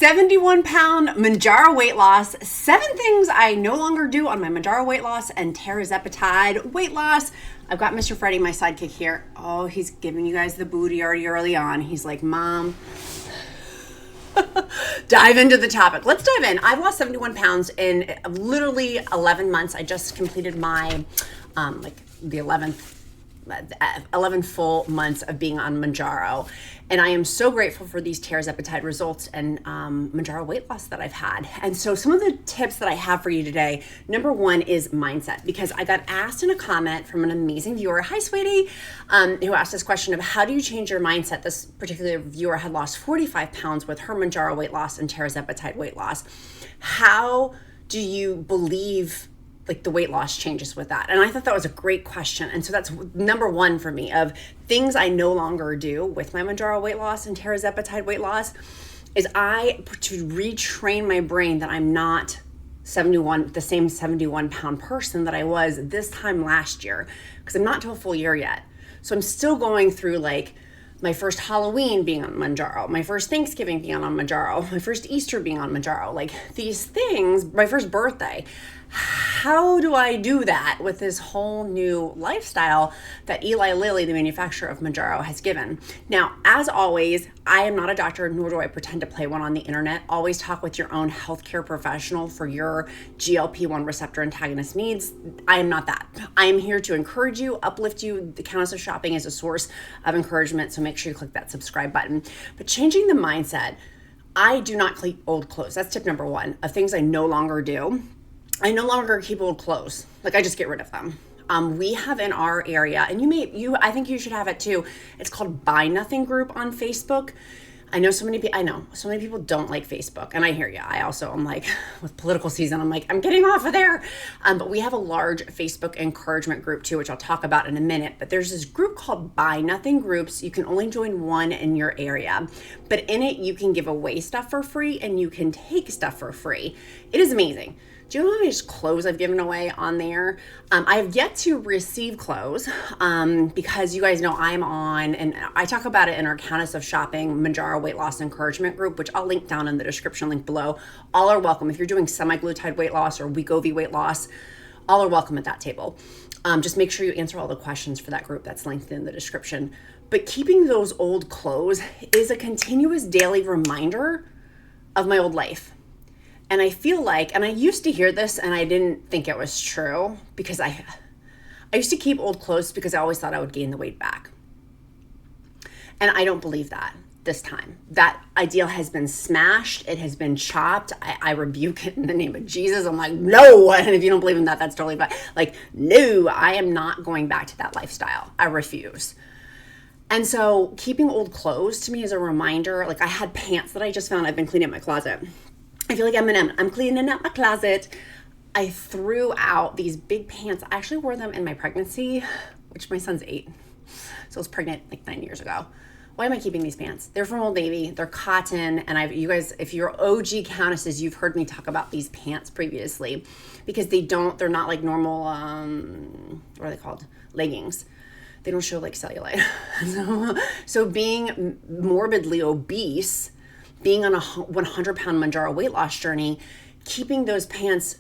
71-pound Mounjaro weight loss, 7 things I no longer do on my Mounjaro weight loss, and Tirzepatide weight loss. I've got Mr. Freddie, my sidekick here. Oh, he's giving you guys the booty already early on. He's like, Mom, dive into the topic. Let's dive in. I've lost 71 pounds in literally 11 months. I just completed my, the 11 full months of being on Mounjaro. And I am so grateful for these Tirzepatide results and Mounjaro weight loss that I've had. And so some of the tips that I have for you today, number one is mindset, because I got asked in a comment from an amazing viewer, hi sweetie, who asked this question of how do you change your mindset? This particular viewer had lost 45 pounds with her Mounjaro weight loss and Tirzepatide weight loss. How do you believe like the weight loss changes with that? And I thought that was a great question. And so that's number one for me of things I no longer do with my Mounjaro weight loss and Tirzepatide weight loss is to retrain my brain that I'm not the same 71 pound person that I was this time last year, because I'm not to a full year yet. So I'm still going through like my first Halloween being on Mounjaro, my first Thanksgiving being on Mounjaro, my first Easter being on Mounjaro, like these things, my first birthday. How do I do that with this whole new lifestyle that Eli Lilly, the manufacturer of Mounjaro, has given? Now, as always, I am not a doctor, nor do I pretend to play one on the internet. Always talk with your own healthcare professional for your GLP-1 receptor antagonist needs. I am not that. I am here to encourage you, uplift you. The Countess of Shopping is a source of encouragement, so make sure you click that subscribe button. But changing the mindset, I do not keep old clothes. That's tip number one of things I no longer do. I no longer keep old clothes. Like I just get rid of them. We have in our area, and I think you should have it too. It's called Buy Nothing Group on Facebook. I know so many people don't like Facebook, and I hear you. I'm like, with political season, I'm like, I'm getting off of there. But we have a large Facebook encouragement group too, which I'll talk about in a minute. But there's this group called Buy Nothing Groups. You can only join one in your area, but in it, you can give away stuff for free and you can take stuff for free. It is amazing. Do you know how many clothes I've given away on there? I have yet to receive clothes because you guys know I'm on, and I talk about it in our Countess of Shopping Mounjaro Weight Loss Encouragement group, which I'll link down in the description link below. All are welcome. If you're doing semaglutide weight loss or WEGOVY weight loss, all are welcome at that table. Just make sure you answer all the questions for that group that's linked in the description. But keeping those old clothes is a continuous daily reminder of my old life. And I feel like, and I used to hear this and I didn't think it was true because I used to keep old clothes because I always thought I would gain the weight back. And I don't believe that this time. That ideal has been smashed. It has been chopped. I rebuke it in the name of Jesus. I'm like, no. And if you don't believe in that, that's totally fine. Like, no, I am not going back to that lifestyle. I refuse. And so keeping old clothes to me is a reminder. Like I had pants that I just found. I've been cleaning up my closet. I feel like I'm cleaning up my closet. I threw out these big pants. I actually wore them in my pregnancy, which my son's 8. So I was pregnant like 9 years ago. Why am I keeping these pants? They're from Old Navy. They're cotton. And you guys, if you're OG Countesses, you've heard me talk about these pants previously because they're not like normal, what are they called? Leggings. They don't show like cellulite. So being morbidly obese, being on a 100-pound Mounjaro weight loss journey, keeping those pants,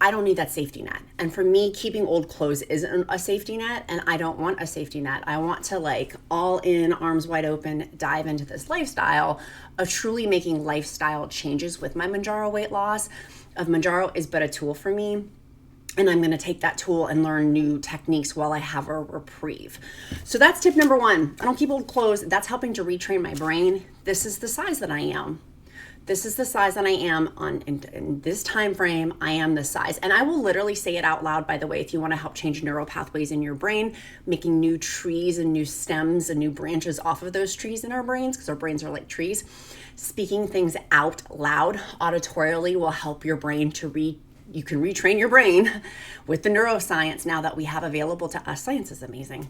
I don't need that safety net. And for me, keeping old clothes isn't a safety net, and I don't want a safety net. I want to like all in, arms wide open, dive into this lifestyle of truly making lifestyle changes with my Mounjaro weight loss. Mounjaro is but a tool for me. And I'm going to take that tool and learn new techniques while I have a reprieve. So that's tip number one. I don't keep old clothes. That's helping to retrain my brain. This is the size that I am. This is the size that I am in this time frame. I am this size. And I will literally say it out loud, by the way, if you want to help change neural pathways in your brain, making new trees and new stems and new branches off of those trees in our brains, because our brains are like trees. Speaking things out loud auditorially will help your brain you can retrain your brain with the neuroscience now that we have available to us. Science is amazing.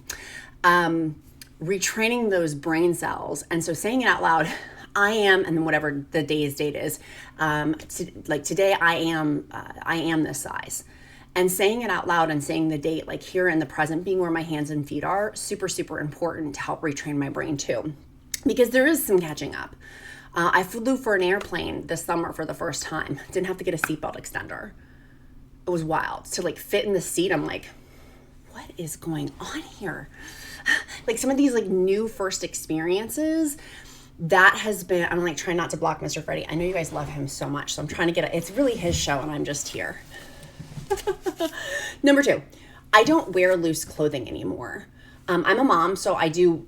Retraining those brain cells. And so saying it out loud, I am, and then whatever the day's date is, like today I am this size. And saying it out loud and saying the date, like here in the present, being where my hands and feet are, super, super important to help retrain my brain too. Because there is some catching up. I flew for an airplane this summer for the first time. Didn't have to get a seatbelt extender. It was wild. To like fit in the seat, I'm like, what is going on here? Like some of these like new first experiences, that has been, I'm like trying not to block Mr. Freddie. I know you guys love him so much, so I'm trying to get it. It's really his show and I'm just here. Number 2, I don't wear loose clothing anymore. I'm a mom, so I do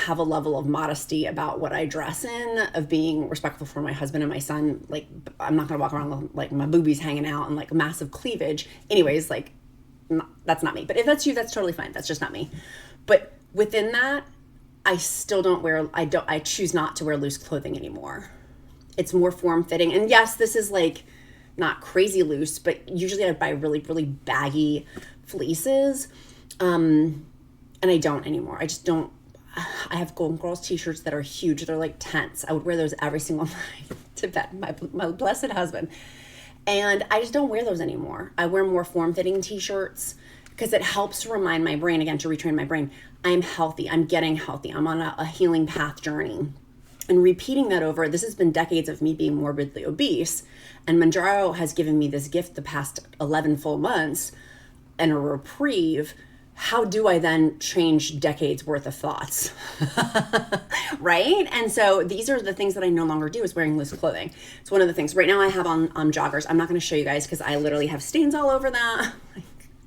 have a level of modesty about what I dress in, of being respectful for my husband and my son. Like, I'm not gonna walk around with like my boobies hanging out and like massive cleavage. Anyways, like, that's not me. But if that's you, that's totally fine. That's just not me. But within that, I still don't wear, I choose not to wear loose clothing anymore. It's more form-fitting. And yes, this is like not crazy loose, but usually I buy really, really baggy fleeces. And I don't anymore. I just don't. I have Golden Girls t-shirts that are huge. They're like tents. I would wear those every single night to bed, my blessed husband. And I just don't wear those anymore. I wear more form-fitting t-shirts because it helps to remind my brain, again, to retrain my brain, I'm healthy. I'm getting healthy. I'm on a healing path journey. And repeating that over, this has been decades of me being morbidly obese. And Mounjaro has given me this gift the past 11 full months and a reprieve. How do I then change decades worth of thoughts? Right? And so these are the things that I no longer do, is wearing loose clothing. It's one of the things. Right now I have on joggers. I'm not going to show you guys because I literally have stains all over them.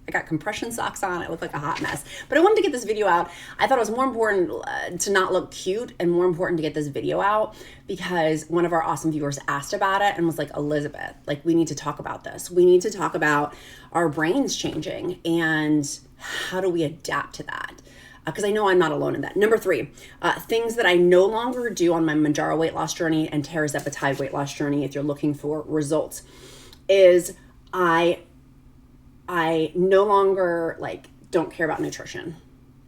I got compression socks on. I look like a hot mess. But I wanted to get this video out. I thought it was more important to not look cute and more important to get this video out because one of our awesome viewers asked about it and was like, Elizabeth, like, we need to talk about this. We need to talk about our brains changing and how do we adapt to that? Because I know I'm not alone in that. Number 3, things that I no longer do on my Mounjaro weight loss journey and Tirzepatide weight loss journey, if you're looking for results, is I no longer don't care about nutrition.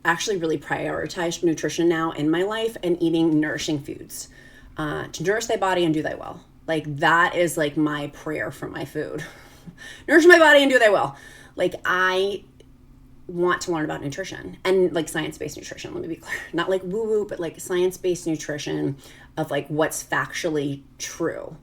I actually really prioritize nutrition now in my life and eating nourishing foods to nourish thy body and do thy will. Like that is like my prayer for my food. Nourish my body and do thy will. Like I want to learn about nutrition and like science-based nutrition. Let me be clear. Not like woo-woo, but like science-based nutrition of like what's factually true.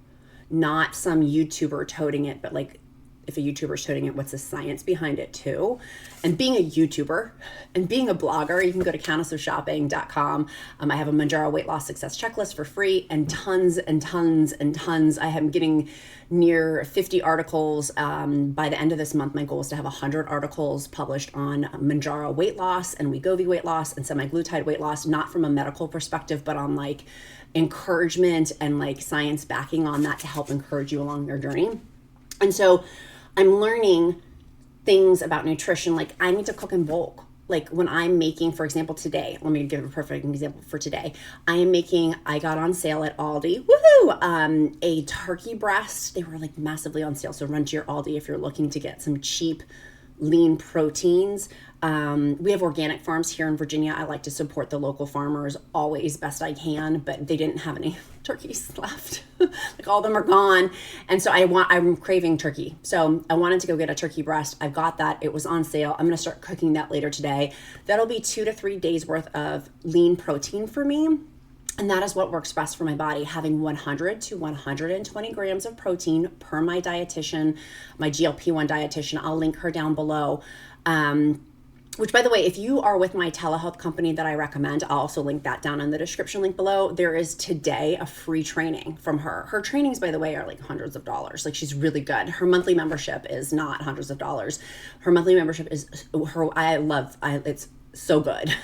Not some YouTuber toting it, but like if a YouTuber is toting it, what's the science behind it too? And being a YouTuber and being a blogger, you can go to countessofshopping.com. I have a Mounjaro weight loss success checklist for free and tons and tons and tons. I am getting near 50 articles. By the end of this month, my goal is to have 100 articles published on Mounjaro weight loss and WEGOVY weight loss and semaglutide weight loss, not from a medical perspective, but on like encouragement and like science backing on that to help encourage you along your journey. And so I'm learning things about nutrition. Like I need to cook in bulk. Like when I'm making, for example, today, let me give a perfect example for today. I got on sale at Aldi, woohoo, a turkey breast. They were like massively on sale. So run to your Aldi if you're looking to get some cheap, lean proteins. We have organic farms here in Virginia. I like to support the local farmers always best I can, but they didn't have any turkeys left. Like all of them are gone. And so I'm craving turkey. So I wanted to go get a turkey breast. I've got that. It was on sale. I'm going to start cooking that later today. That'll be 2 to 3 days worth of lean protein for me. And that is what works best for my body, having 100 to 120 grams of protein per my dietitian, my GLP-1 dietitian. I'll link her down below. Which, by the way, if you are with my telehealth company that I recommend, I'll also link that down in the description link below. There is today a free training from her. Her trainings, by the way, are like hundreds of dollars. Like she's really good. Her monthly membership is not hundreds of dollars. Her monthly membership is it's so good.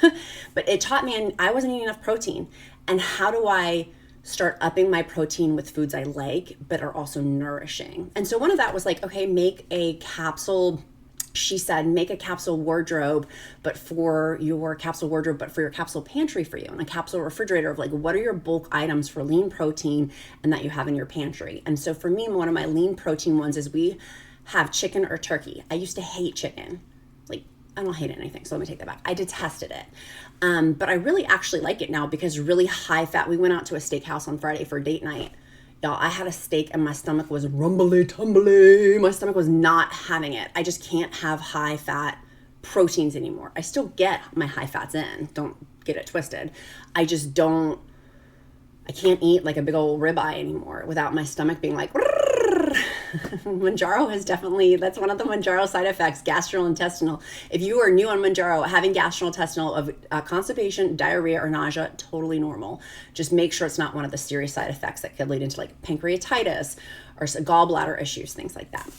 But it taught me, and I wasn't eating enough protein. And how do I start upping my protein with foods I like, but are also nourishing? And so one of that was like, okay, make a capsule. She said, make a capsule wardrobe, but for your capsule pantry for you, and a capsule refrigerator of like, what are your bulk items for lean protein and that you have in your pantry? And so for me, one of my lean protein ones is we have chicken or turkey. I used to hate chicken. Like, I don't hate anything, so let me take that back. I detested it. But I really actually like it now because really high fat. We went out to a steakhouse on Friday for date night. Y'all, I had a steak and my stomach was rumbly tumbly. My stomach was not having it. I just can't have high fat proteins anymore. I still get my high fats in. Don't get it twisted. I just don't I can't eat like a big old ribeye anymore without my stomach being like, Mounjaro has definitely, that's one of the Mounjaro side effects, gastrointestinal. If you are new on Mounjaro, having gastrointestinal of constipation, diarrhea, or nausea, totally normal. Just make sure it's not one of the serious side effects that could lead into like pancreatitis or gallbladder issues, things like that.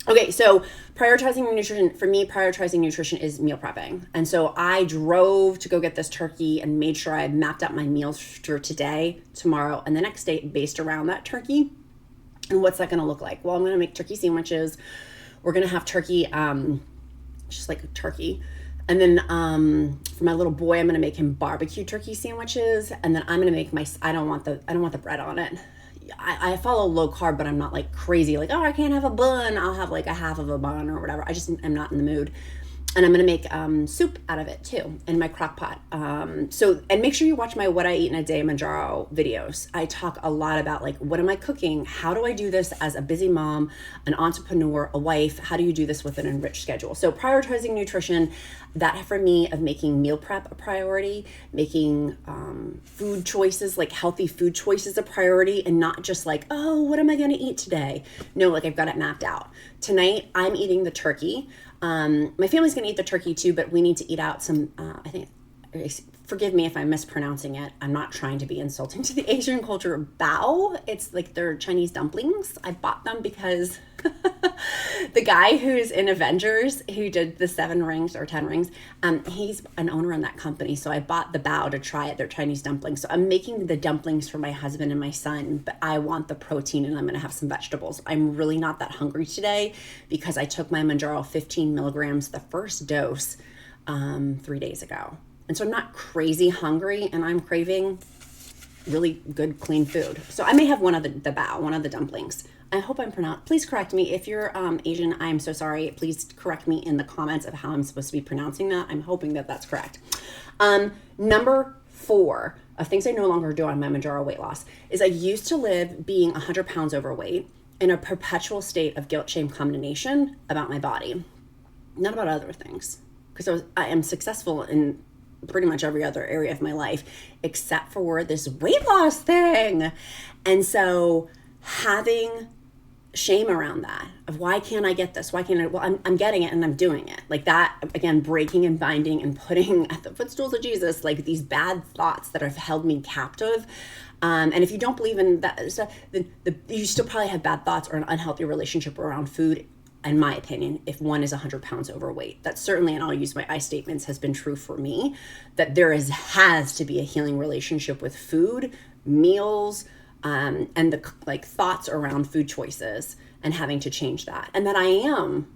Okay, so prioritizing nutrition, for me, prioritizing nutrition is meal prepping. And so I drove to go get this turkey and made sure I mapped out my meals for today, tomorrow, and the next day based around that turkey. And what's that gonna look like? Well, I'm gonna make turkey sandwiches. We're gonna have turkey, just like turkey. And then for my little boy, I'm gonna make him barbecue turkey sandwiches. And then I'm gonna make I don't want the bread on it. I follow low carb, but I'm not like crazy, like, oh, I can't have a bun. I'll have like a half of a bun or whatever. I'm not in the mood. And I'm going to make soup out of it too in my crock pot. And make sure you watch my What I Eat in a Day Mounjaro videos. I talk a lot about like, what am I cooking? How do I do this as a busy mom, an entrepreneur, a wife? How do you do this with an enriched schedule? So prioritizing nutrition, that for me of making meal prep a priority, making food choices, like healthy food choices a priority, and not just like, oh, what am I going to eat today? No, like I've got it mapped out. Tonight, I'm eating the turkey. My family's going to eat the turkey too, but we need to eat out some, I think, forgive me if I'm mispronouncing it. I'm not trying to be insulting to the Asian culture. Bao, it's like they're Chinese dumplings. I bought them because the guy who's in Avengers, who did the 7 rings or 10 rings, he's an owner in that company. So I bought the bao to try it. They're Chinese dumplings. So I'm making the dumplings for my husband and my son, but I want the protein and I'm going to have some vegetables. I'm really not that hungry today because I took my Mounjaro 15 milligrams, the first dose, 3 days ago. And so I'm not crazy hungry and I'm craving really good, clean food. So I may have one of the bao, one of the dumplings. I hope I'm pronounced. Please correct me. If you're Asian, I am so sorry. Please correct me in the comments of how I'm supposed to be pronouncing that. I'm hoping that that's correct. Number 4 of things I no longer do on my Mounjaro weight loss is I used to live being 100 pounds overweight in a perpetual state of guilt, shame, condemnation about my body, not about other things. Because I am successful in pretty much every other area of my life except for this weight loss thing. And so having shame around that of why can't I get this? Why can't I? Well, I'm getting it and I'm doing it. Like that, again, breaking and binding and putting at the footstools of Jesus, like these bad thoughts that have held me captive. And if you don't believe in that stuff, then you still probably have bad thoughts or an unhealthy relationship around food. In my opinion, if one is 100 pounds overweight, that certainly, and I'll use my I statements, has been true for me, that there has to be a healing relationship with food, meals, and the like thoughts around food choices and having to change that. And that I am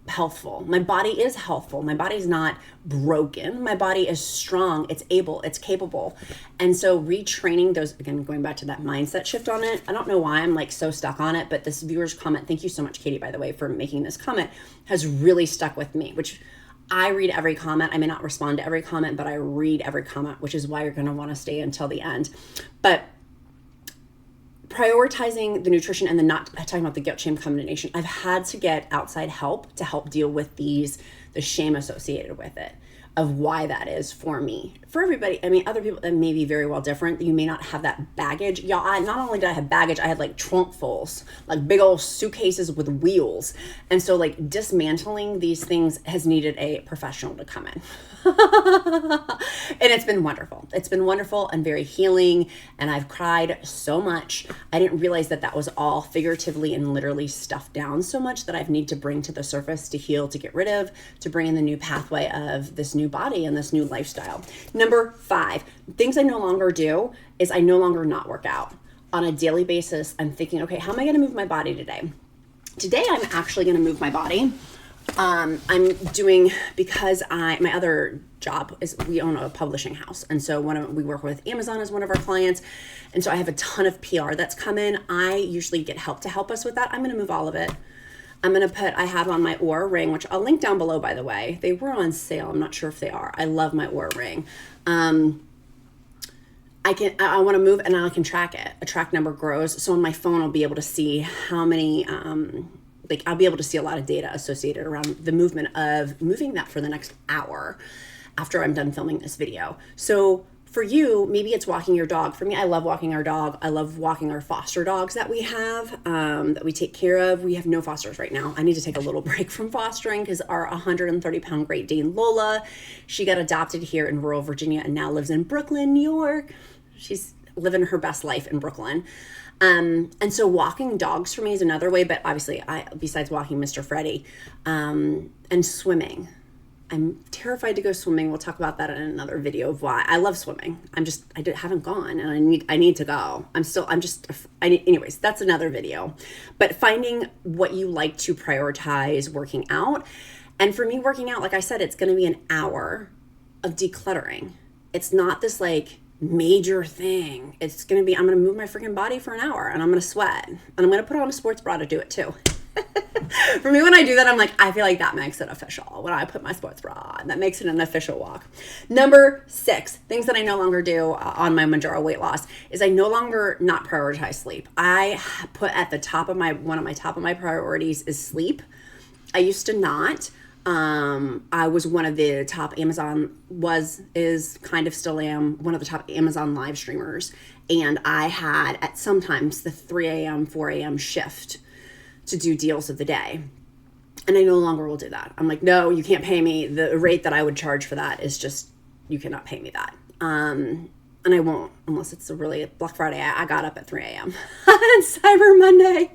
healthful. My body is healthful. My body's not broken. My body is strong. It's able, it's capable. And so retraining those, again, going back to that mindset shift on it. I don't know why I'm like so stuck on it, but this viewer's comment, thank you so much, Katie, by the way, for making this comment, has really stuck with me, which I read every comment. I may not respond to every comment, but I read every comment, which is why you're going to want to stay until the end. But prioritizing the nutrition and then not talking about the guilt shame combination. I've had to get outside help to help deal with the shame associated with it, of why that is for me. For everybody, I mean, other people that may be very well different. You may not have that baggage. Y'all, not only did I have baggage, I had like trunkfuls, like big old suitcases with wheels. And so like dismantling these things has needed a professional to come in. And it's been wonderful. It's been wonderful and very healing. And I've cried so much. I didn't realize that was all figuratively and literally stuffed down so much that I've need to bring to the surface to heal, to get rid of, to bring in the new pathway of this new body and this new lifestyle. Number 5, things I no longer do is I no longer not work out. On a daily basis, I'm thinking, okay, how am I going to move my body today? Today, I'm actually going to move my body. I'm doing, because my other job is we own a publishing house. And so we work with Amazon as one of our clients. And so I have a ton of PR that's come in. I usually get help to help us with that. I'm going to move all of it. I'm going to I have on my Oura Ring, which I'll link down below, by the way. They were on sale. I'm not sure if they are. I love my Oura Ring. I want to move and I can track it. A track number grows. So on my phone, I'll be able to see how many, I'll be able to see a lot of data associated around the movement of moving that for the next hour after I'm done filming this video. So For you, maybe it's walking your dog. For me, I love walking our dog. I love walking our foster dogs that we have, that we take care of. We have no fosters right now. I need to take a little break from fostering because our 130-pound Great Dane Lola, she got adopted here in rural Virginia and now lives in Brooklyn, New York. She's living her best life in Brooklyn. And so walking dogs for me is another way, but obviously besides walking Mr. Freddie, and swimming. I'm terrified to go swimming. We'll talk about that in another video of why. I love swimming. Haven't gone and I need to go. Anyways, that's another video. But finding what you like to prioritize working out. And for me, working out, like I said, it's going to be an hour of decluttering. It's not this like major thing. It's going to be, I'm going to move my freaking body for an hour and I'm going to sweat and I'm going to put on a sports bra to do it too. For me, when I do that, I'm like, I feel like that makes it official. When I put my sports bra on, that makes it an official walk. Number 6, things that I no longer do on my Mounjaro weight loss is I no longer not prioritize sleep. I put at the top of one of my priorities is sleep. I used to not. I was one of the top still am one of the top Amazon live streamers. And I had at sometimes the 3 a.m., 4 a.m. shift to do deals of the day. And I no longer will do that. I'm like, no, you can't pay me. The rate that I would charge for that is just, you cannot pay me that. And I won't, unless it's a really Black Friday. I got up at 3 a.m. on Cyber Monday.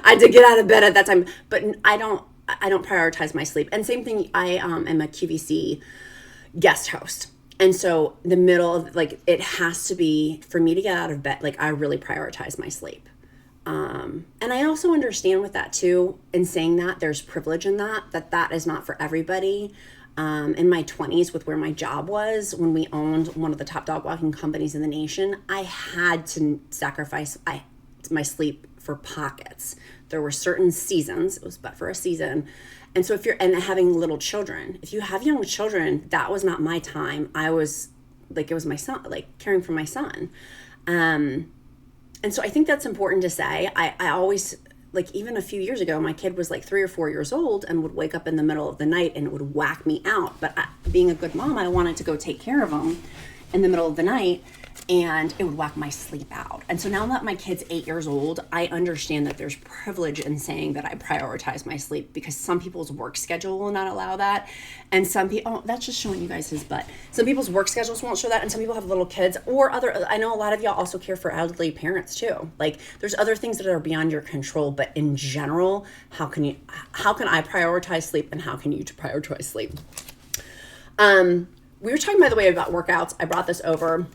I did get out of bed at that time, but I don't prioritize my sleep. And same thing, I am a QVC guest host. And so the middle of it has to be, for me to get out of bed, I really prioritize my sleep. And I also understand with that too, in saying that there's privilege in that is not for everybody. In my 20s with where my job was, when we owned one of the top dog walking companies in the nation, I had to sacrifice my sleep for pockets. There were certain seasons, it was but for a season. And so having little children, if you have young children, that was not my time. I was it was my son, caring for my son. And so I think that's important to say. I always, even a few years ago, my kid was 3 or 4 years old and would wake up in the middle of the night and it would whack me out. But being a good mom, I wanted to go take care of him in the middle of the night and it would whack my sleep out. And so now that my kid's 8 years old, I understand that there's privilege in saying that I prioritize my sleep because some people's work schedule will not allow that. And some people, that's just showing you guys his butt. Some people's work schedules won't show that. And some people have little kids I know a lot of y'all also care for elderly parents too. There's other things that are beyond your control, but in general, how can I prioritize sleep and how can you prioritize sleep? We were talking, by the way, about workouts. I brought this over.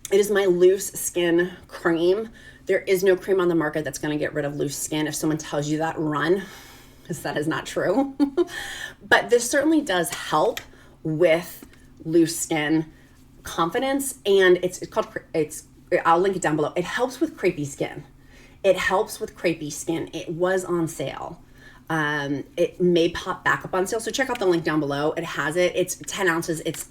It is my loose skin cream. There is no cream on the market that's going to get rid of loose skin. If someone tells you that, run, because that is not true. But this certainly does help with loose skin confidence. And I'll link it down below. It helps with crepey skin. It was on sale. It may pop back up on sale. So check out the link down below. It has it. It's 10 ounces. It's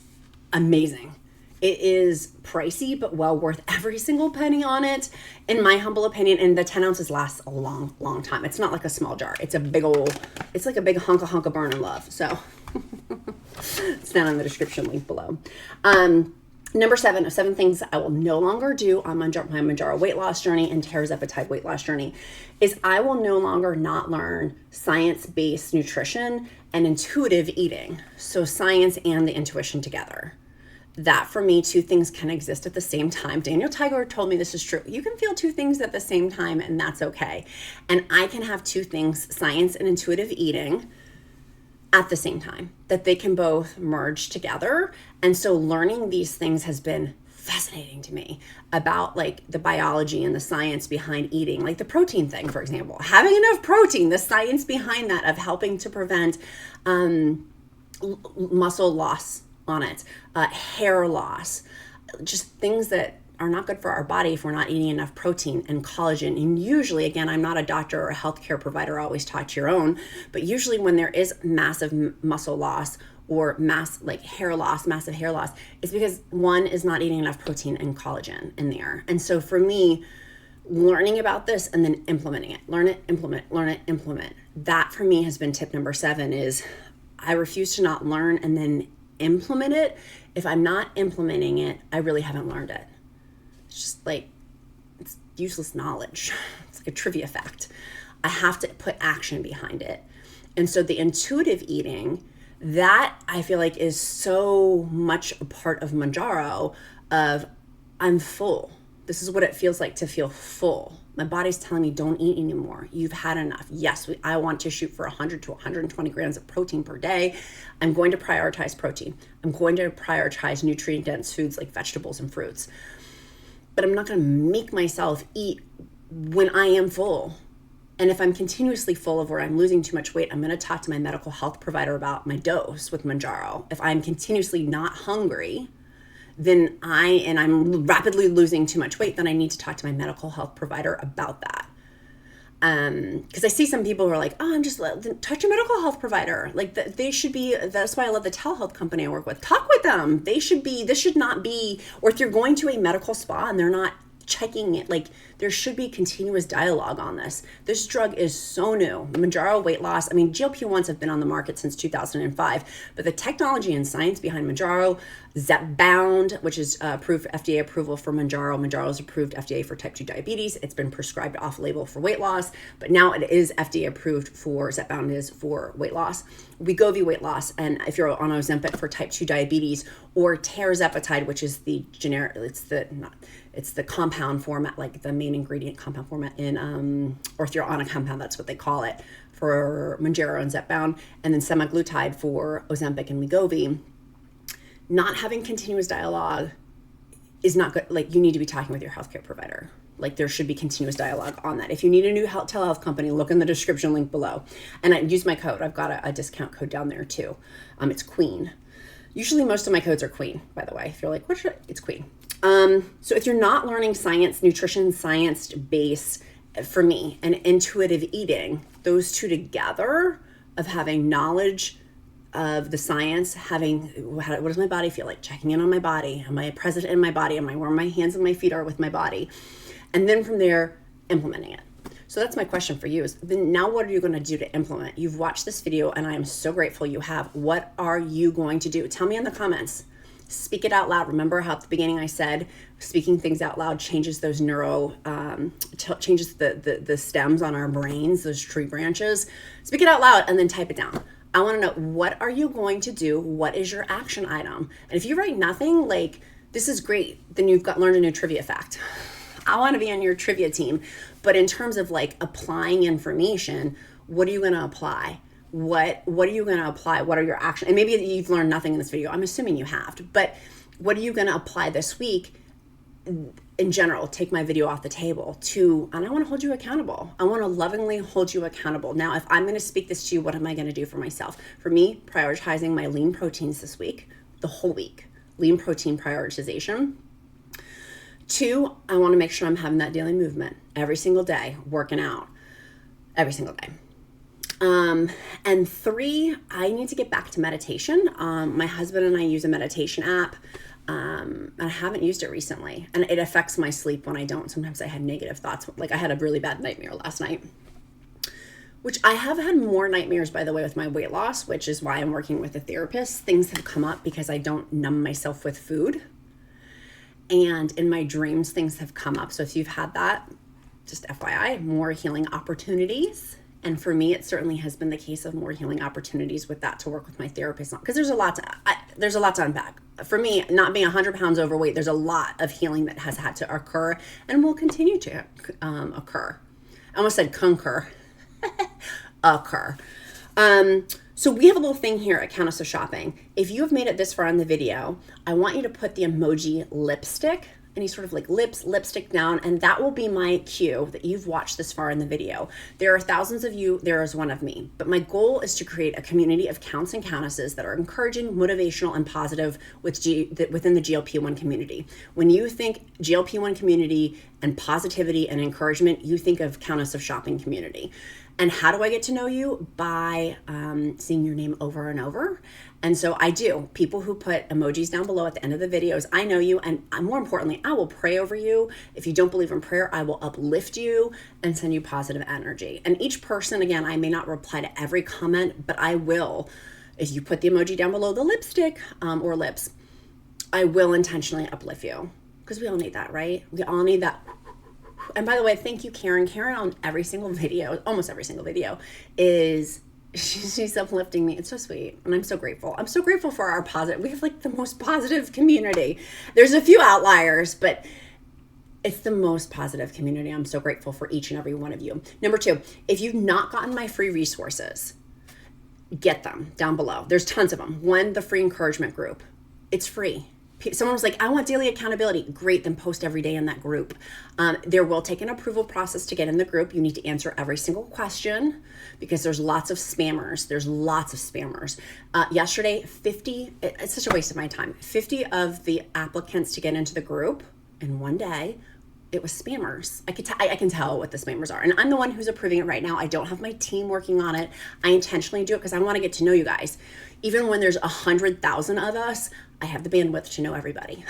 amazing. It is pricey, but well worth every single penny on it, in my humble opinion. And the 10 ounces lasts a long, long time. It's not like a small jar. It's like a big hunk of burning love. So it's down in the description link below. Number 7 of 7 things I will no longer do on my Mounjaro weight loss journey and Tirzepatide weight loss journey is I will no longer not learn science-based nutrition and intuitive eating. So science and the intuition together. That for me, 2 things can exist at the same time. Daniel Tiger told me this is true. You can feel 2 things at the same time and that's okay. And I can have 2 things, science and intuitive eating, at the same time, that they can both merge together. And so learning these things has been fascinating to me about the biology and the science behind eating, the protein thing, for example, having enough protein, the science behind that of helping to prevent muscle loss on it, hair loss, just things that are not good for our body if we're not eating enough protein and collagen. And usually, again, I'm not a doctor or a healthcare provider, always talk your own, but usually when there is massive muscle loss or massive hair loss, it's because one is not eating enough protein and collagen in there. And so for me, learning about this and then implementing it, learn it, implement. That for me has been tip number 7 is I refuse to not learn and then implement it. If I'm not implementing it, I really haven't learned it. It's just like, it's useless knowledge. It's like a trivia fact. I have to put action behind it. And so the intuitive eating, that I feel like is so much a part of Mounjaro of I'm full. This is what it feels like to feel full. My body's telling me don't eat anymore. You've had enough. Yes, I want to shoot for 100 to 120 grams of protein per day. I'm going to prioritize protein. I'm going to prioritize nutrient-dense foods like vegetables and fruits. But I'm not going to make myself eat when I am full. And if I'm continuously full of where I'm losing too much weight, I'm going to talk to my medical health provider about my dose with Mounjaro. If I'm continuously not hungry, then I'm rapidly losing too much weight, then I need to talk to my medical health provider about that. Because I see some people who are like, oh, I'm just touch your medical health provider. Like they should be. That's why I love the telehealth company I work with. Talk with them. They should be. This should not be. Or if you're going to a medical spa and they're not checking it, like there should be continuous dialogue on this. This drug is so new. Mounjaro weight loss. I mean, GLP-1s have been on the market since 2005, but the technology and science behind Mounjaro, Zepbound, which is approved FDA approval for Mounjaro. Mounjaro is approved FDA for type 2 diabetes. It's been prescribed off-label for weight loss, but now it is FDA approved for Zepbound is for weight loss. WEGOVY weight loss, and if you're on Ozempic for type 2 diabetes, or Tirzepatide, which is the generic, it's the compound format, like the main ingredient compound format in, or if you're on a compound, that's what they call it for Mounjaro and Zepbound, and then semaglutide for Ozempic and Wegovy. Not having continuous dialogue is not good. Like you need to be talking with your healthcare provider. Like there should be continuous dialogue on that. If you need a new telehealth company, look in the description link below. And I use my code. I've got a discount code down there too. It's Queen. Usually most of my codes are Queen, by the way. If you're like, it's Queen. So if you're not learning science, nutrition, science base, for me, and intuitive eating, those two together of having knowledge of the science, having, what does my body feel like? Checking in on my body. Am I present in my body? Am I where my hands and my feet are with my body? And then from there, implementing it. So that's my question for you is, then now what are you going to do to implement? You've watched this video and I am so grateful you have. What are you going to do? Tell me in the comments. Speak it out loud. Remember how at the beginning I said, speaking things out loud changes those changes the stems on our brains, those tree branches. Speak it out loud and then type it down. I want to know, what are you going to do? What is your action item? And if you write nothing, like, this is great, then you've learned a new trivia fact. I want to be on your trivia team. But in terms of like applying information, what are you going to apply? What are you going to apply? What are your actions? And maybe you've learned nothing in this video. I'm assuming you have. But what are you going to apply this week? In general, take my video off the table and I want to hold you accountable. I want to lovingly hold you accountable. Now, if I'm going to speak this to you, what am I going to do for myself? For me, prioritizing my lean proteins this week, the whole week, lean protein prioritization. 2, I want to make sure I'm having that daily movement every single day, working out every single day. And 3, I need to get back to meditation. My husband and I use a meditation app. And I haven't used it recently, and it affects my sleep when I don't. Sometimes I have negative thoughts. Like I had a really bad nightmare last night, which I have had more nightmares, by the way, with my weight loss, which is why I'm working with a therapist. Things have come up because I don't numb myself with food. And in my dreams, things have come up. So if you've had that, just FYI, more healing opportunities. And for me, it certainly has been the case of more healing opportunities with that to work with my therapist on, because there's a lot to unpack. For me, not being 100 pounds overweight, there's a lot of healing that has had to occur and will continue to occur. I almost said concur. Occur. So we have a little thing here at Countess of Shopping. If you have made it this far in the video, I want you to put the emoji lipstick, any sort of like lipstick down, and that will be my cue that you've watched this far in the video. There are thousands of you, there is one of me, but my goal is to create a community of counts and countesses that are encouraging, motivational, and positive within the GLP-1 community. When you think GLP-1 community and positivity and encouragement, you think of Countess of Shopping community. And how do I get to know you? By seeing your name over and over. And so I do. People who put emojis down below at the end of the videos, I know you, and more importantly, I will pray over you. If you don't believe in prayer, I will uplift you and send you positive energy. And each person, again, I may not reply to every comment, but I will if you put the emoji down below the lipstick or lips, I will intentionally uplift you, because we all need that, right? We all need that. And by the way, thank you, Karen. Karen on every single video, almost every single video, she's uplifting me. It's so sweet. And I'm so grateful. I'm so grateful for our positive. We have like the most positive community. There's a few outliers, but it's the most positive community. I'm so grateful for each and every one of you. Number 2, if you've not gotten my free resources, get them down below. There's tons of them. 1, the free encouragement group. It's free. Someone was like, I want daily accountability. Great, then post every day in that group. There will take an approval process to get in the group. You need to answer every single question, because there's lots of spammers. Yesterday, 50, it's such a waste of my time. 50 of the applicants to get into the group in one day, it was spammers. I can tell what the spammers are. And I'm the one who's approving it right now. I don't have my team working on it. I intentionally do it because I want to get to know you guys. Even when there's 100,000 of us, I have the bandwidth to know everybody.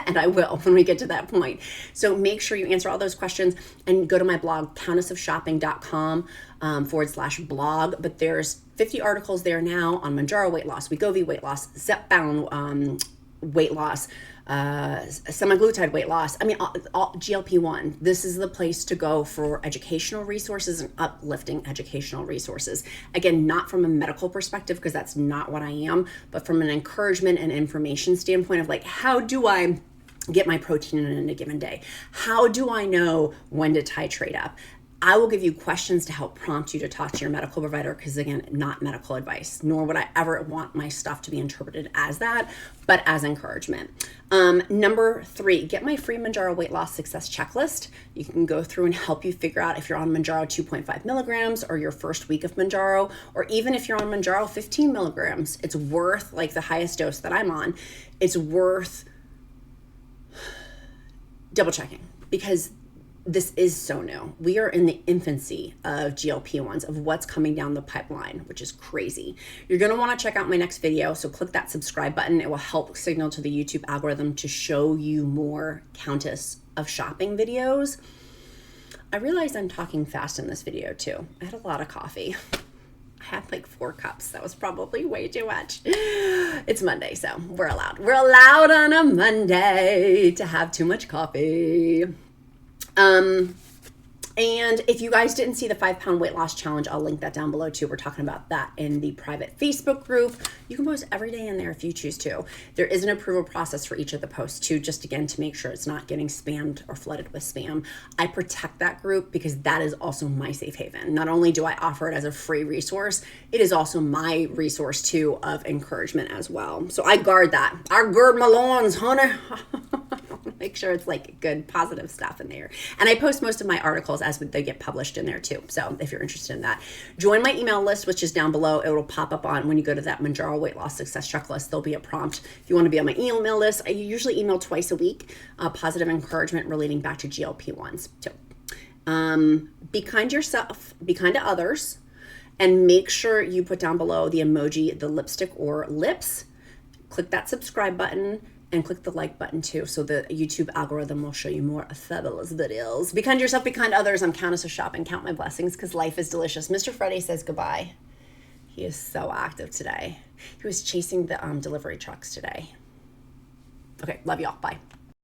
And I will when we get to that point. So make sure you answer all those questions and go to my blog, countessofshopping.com /blog. But there's 50 articles there now on Mounjaro weight loss, WEGOVY weight loss, Zepbound weight loss, semaglutide weight loss. I mean, all GLP-1. This is the place to go for educational resources and uplifting educational resources. Again, not from a medical perspective, because that's not what I am, but from an encouragement and information standpoint of like, how do I get my protein in a given day? How do I know when to titrate up? I will give you questions to help prompt you to talk to your medical provider, because again, not medical advice, nor would I ever want my stuff to be interpreted as that, but as encouragement. Number 3, get my free Mounjaro weight loss success checklist. You can go through and help you figure out if you're on Mounjaro 2.5 milligrams or your first week of Mounjaro, or even if you're on Mounjaro 15 milligrams. It's worth, like the highest dose that I'm on, it's worth double checking, because this is so new. We are in the infancy of GLP-1s, of what's coming down the pipeline, which is crazy. You're going to want to check out my next video. So click that subscribe button. It will help signal to the YouTube algorithm to show you more Countess of Shopping videos. I realized I'm talking fast in this video too. I had a lot of coffee. I had like 4 cups. That was probably way too much. It's Monday, so we're allowed. We're allowed on a Monday to have too much coffee. And if you guys didn't see the 5-pound weight loss challenge, I'll link that down below too. We're talking about that in the private Facebook group. You can post every day in there if you choose to. There is an approval process for each of the posts too, just again to make sure it's not getting spammed or flooded with spam. I protect that group because that is also my safe haven. Not only do I offer it as a free resource, it is also my resource too of encouragement as well. So I guard that. I guard my lawns, honey. Make sure it's like good positive stuff in there. And I post most of my articles as they get published in there too. So if you're interested in that, join my email list, which is down below. It will pop up on when you go to that Mounjaro weight loss success checklist. There'll be a prompt. If you want to be on my email list, I usually email twice a week, positive encouragement relating back to GLP-1s. So be kind to yourself, be kind to others, and make sure you put down below the emoji, the lipstick or lips. Click that subscribe button. And click the like button too, so the YouTube algorithm will show you more fabulous videos. Be kind to yourself, be kind to others. I'm Countess of Shopping. Count my blessings, because life is delicious. Mr. Friday says goodbye. He is so active today. He was chasing the delivery trucks today. Okay, love y'all. Bye.